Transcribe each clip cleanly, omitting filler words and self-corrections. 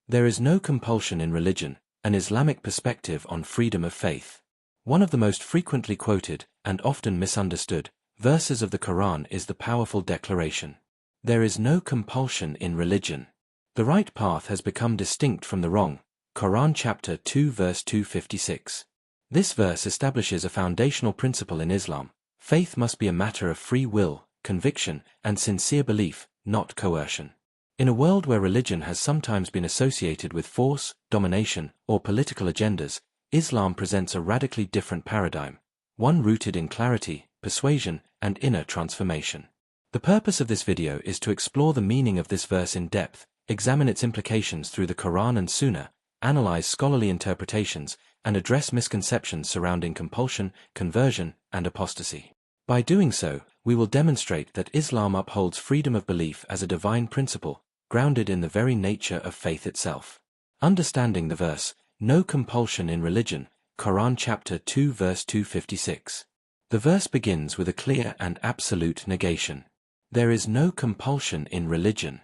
There is no compulsion in religion, an Islamic perspective on freedom of faith. One of the most frequently quoted, and often misunderstood, verses of the Quran is the powerful declaration, "There is no compulsion in religion. The right path has become distinct from the wrong." Quran chapter 2 verse 256. This verse establishes a foundational principle in Islam. Faith must be a matter of free will, conviction, and sincere belief, not coercion. In a world where religion has sometimes been associated with force, domination, or political agendas, Islam presents a radically different paradigm, one rooted in clarity, persuasion, and inner transformation. The purpose of this video is to explore the meaning of this verse in depth, examine its implications through the Quran and Sunnah, analyze scholarly interpretations, and address misconceptions surrounding compulsion, conversion, and apostasy. By doing so, we will demonstrate that Islam upholds freedom of belief as a divine principle, grounded in the very nature of faith itself. Understanding the verse, "No compulsion in religion," Quran chapter 2 verse 256. The verse begins with a clear and absolute negation. There is no compulsion in religion.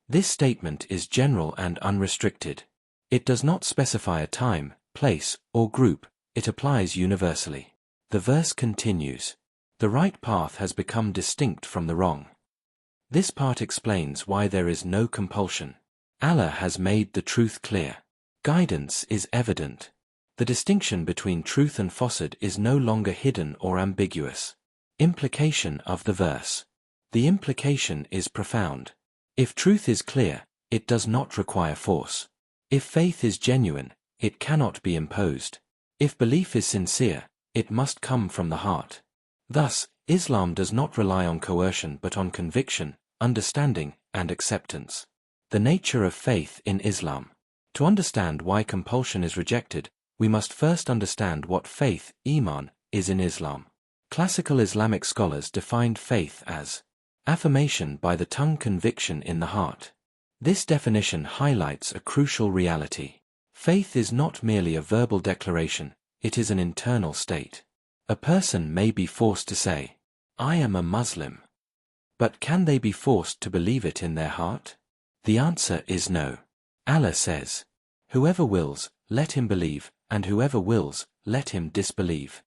This statement is general and unrestricted. It does not specify a time, place, or group, it applies universally. The verse continues, "The right path has become distinct from the wrong." This part explains why there is no compulsion. Allah has made the truth clear. Guidance is evident. The distinction between truth and falsehood is no longer hidden or ambiguous. Implication of the verse. The implication is profound. If truth is clear, it does not require force. If faith is genuine, it cannot be imposed. If belief is sincere, it must come from the heart. Thus, Islam does not rely on coercion but on conviction, understanding, and acceptance. The nature of faith in Islam. To understand why compulsion is rejected, we must first understand what faith, iman, is in Islam. Classical Islamic scholars defined faith as affirmation by the tongue, conviction in the heart. This definition highlights a crucial reality. Faith is not merely a verbal declaration, it is an internal state. A person may be forced to say, "I am a Muslim." But can they be forced to believe it in their heart? The answer is no. Allah says, "Whoever wills, let him believe, and whoever wills, let him disbelieve."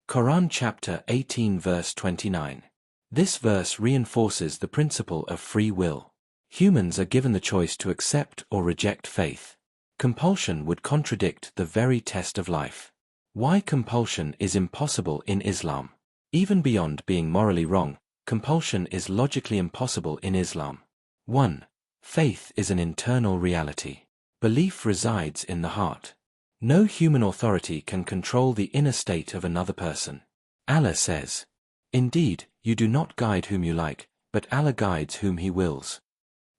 Quran chapter 18 verse 29. This verse reinforces the principle of free will. Humans are given the choice to accept or reject faith. Compulsion would contradict the very test of life. Why compulsion is impossible in Islam? Even beyond being morally wrong, compulsion is logically impossible in Islam. 1. Faith is an internal reality. Belief resides in the heart. No human authority can control the inner state of another person. Allah says, "Indeed, you do not guide whom you like, but Allah guides whom He wills."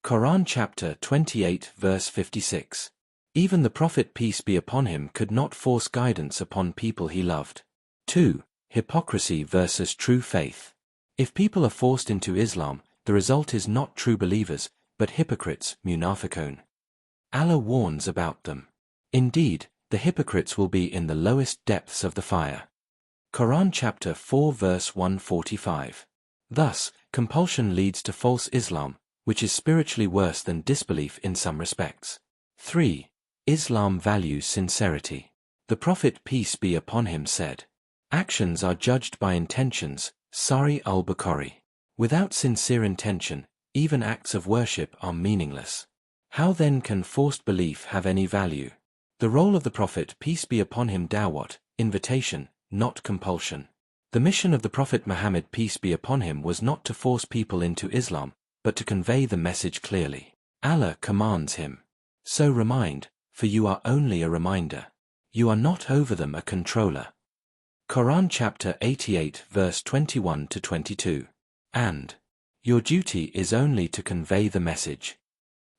Quran chapter 28 verse 56. Even the Prophet peace be upon him could not force guidance upon people he loved. 2. Hypocrisy versus true faith. If people are forced into Islam, the result is not true believers, but hypocrites, munafiqun. Allah warns about them. Indeed, the hypocrites will be in the lowest depths of the fire. Quran chapter 4 verse 145. Thus, compulsion leads to false Islam, which is spiritually worse than disbelief in some respects. 3. Islam values sincerity. The Prophet peace be upon him said, "Actions are judged by intentions." Sahih al-Bukhari. Without sincere intention, even acts of worship are meaningless. How then can forced belief have any value? The role of the Prophet peace be upon him da'wat, invitation, not compulsion. The mission of the Prophet Muhammad peace be upon him was not to force people into Islam, but to convey the message clearly. Allah commands him, "So remind, for you are only a reminder. You are not over them a controller." Quran chapter 88 verse 21 to 22. And your duty is only to convey the message.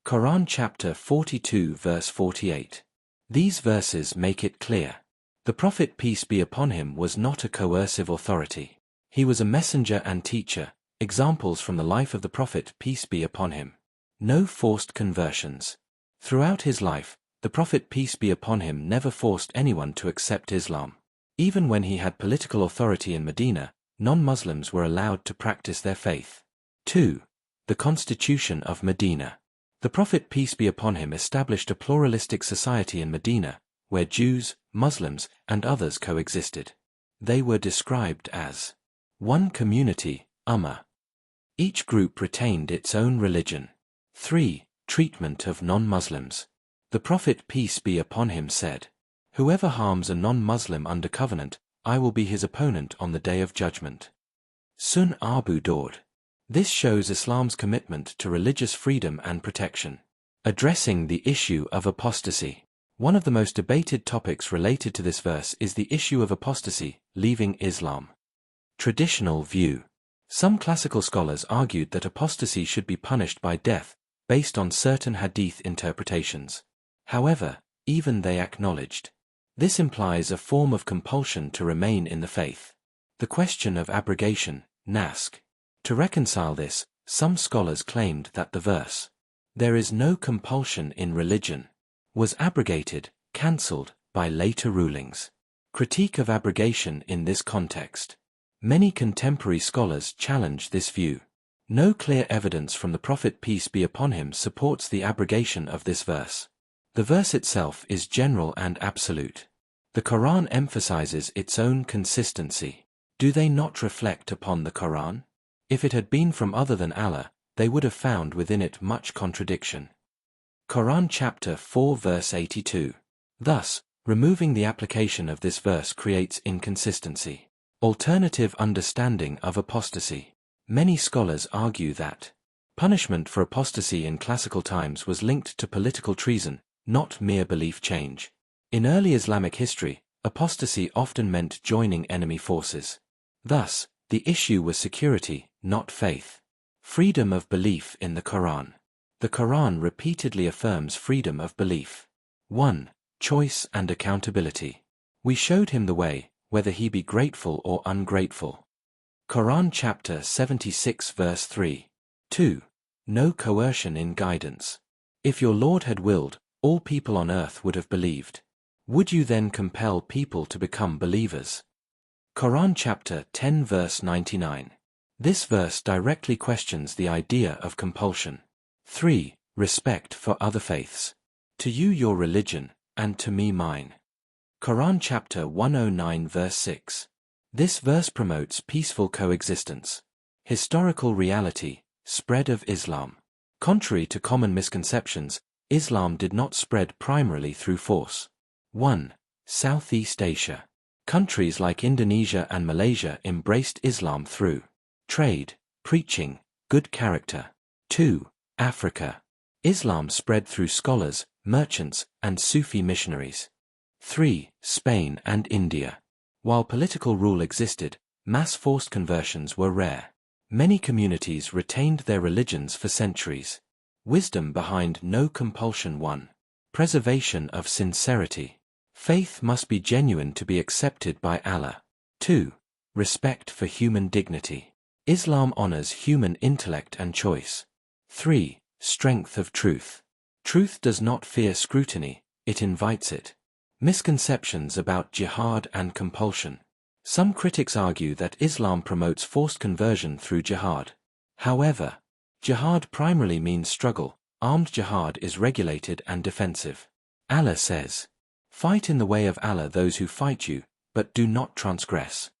Quran chapter 42 verse 48. These verses make it clear. The Prophet peace be upon him was not a coercive authority. He was a messenger and teacher, examples from the life of the Prophet peace be upon him. No forced conversions. Throughout his life, the Prophet peace be upon him never forced anyone to accept Islam. Even when he had political authority in Medina, non-Muslims were allowed to practice their faith. 2. The Constitution of Medina. The Prophet peace be upon him established a pluralistic society in Medina, where Jews, Muslims, and others coexisted. They were described as one community, Ummah. Each group retained its own religion. 3. Treatment of non-Muslims. The Prophet peace be upon him said, "Whoever harms a non-Muslim under covenant, I will be his opponent on the day of judgment." Sun Abu Dawud. This shows Islam's commitment to religious freedom and protection. Addressing the issue of apostasy. One of the most debated topics related to this verse is the issue of apostasy, leaving Islam. Traditional view. Some classical scholars argued that apostasy should be punished by death, based on certain hadith interpretations. However, even they acknowledged this implies a form of compulsion to remain in the faith. The question of abrogation, naskh. To reconcile this, some scholars claimed that the verse, "There is no compulsion in religion," was abrogated, cancelled, by later rulings. Critique of abrogation in this context. Many contemporary scholars challenge this view. No clear evidence from the Prophet peace be upon him supports the abrogation of this verse. The verse itself is general and absolute. The Quran emphasizes its own consistency. Do they not reflect upon the Quran? If it had been from other than Allah, they would have found within it much contradiction. Quran chapter 4 verse 82. Thus, removing the application of this verse creates inconsistency. Alternative understanding of apostasy. Many scholars argue that punishment for apostasy in classical times was linked to political treason, not mere belief change. In early Islamic history, apostasy often meant joining enemy forces. Thus, the issue was security, not faith. Freedom of belief in the Quran. The Quran repeatedly affirms freedom of belief. 1. Choice and accountability. We showed him the way, whether he be grateful or ungrateful. Quran chapter 76 verse 3. 2. No coercion in guidance. If your Lord had willed, all people on earth would have believed. Would you then compel people to become believers? Quran chapter 10 verse 99. This verse directly questions the idea of compulsion. 3. Respect for other faiths. To you your religion, and to me mine. Quran chapter 109 verse 6. This verse promotes peaceful coexistence. Historical reality, spread of Islam. Contrary to common misconceptions, Islam did not spread primarily through force. 1. Southeast Asia. Countries like Indonesia and Malaysia embraced Islam through trade, preaching, good character. 2. Africa. Islam spread through scholars, merchants, and Sufi missionaries. 3. Spain and India. While political rule existed, mass forced conversions were rare. Many communities retained their religions for centuries. Wisdom behind no compulsion. 1. Preservation of sincerity. Faith must be genuine to be accepted by Allah. 2. Respect for human dignity. Islam honors human intellect and choice. 3. Strength of truth. Truth does not fear scrutiny, it invites it. Misconceptions about jihad and compulsion. Some critics argue that Islam promotes forced conversion through jihad. However, jihad primarily means struggle. Armed jihad is regulated and defensive. Allah says, "Fight in the way of Allah those who fight you, but do not transgress."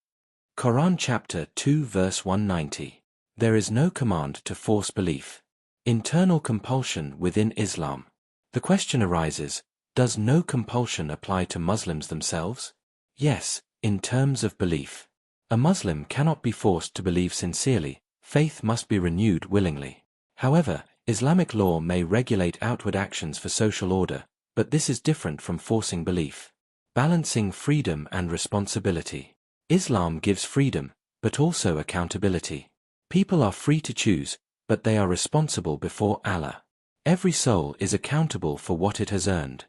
Quran chapter 2 verse 190. There is no command to force belief. Internal compulsion within Islam. The question arises, does no compulsion apply to Muslims themselves? Yes, in terms of belief. A Muslim cannot be forced to believe sincerely, faith must be renewed willingly. However, Islamic law may regulate outward actions for social order, but this is different from forcing belief. Balancing freedom and responsibility. Islam gives freedom, but also accountability. People are free to choose, but they are responsible before Allah. Every soul is accountable for what it has earned.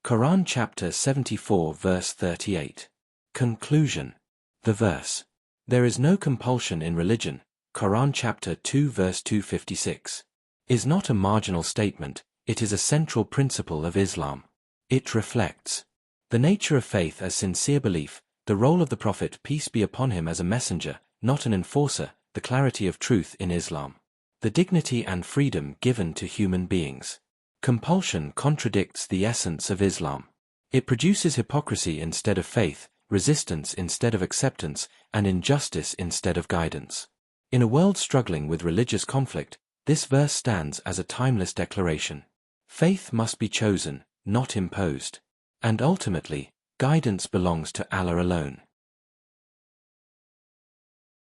Quran chapter 74 verse 38. Conclusion. The verse, "There is no compulsion in religion," Quran chapter 2 verse 256, is not a marginal statement, it is a central principle of Islam. It reflects the nature of faith as sincere belief, the role of the Prophet peace be upon him as a messenger, not an enforcer, the clarity of truth in Islam. the dignity and freedom given to human beings. Compulsion contradicts the essence of Islam. It produces hypocrisy instead of faith, resistance instead of acceptance, and injustice instead of guidance. In a world struggling with religious conflict, this verse stands as a timeless declaration. Faith must be chosen, not imposed. And ultimately, guidance belongs to Allah alone.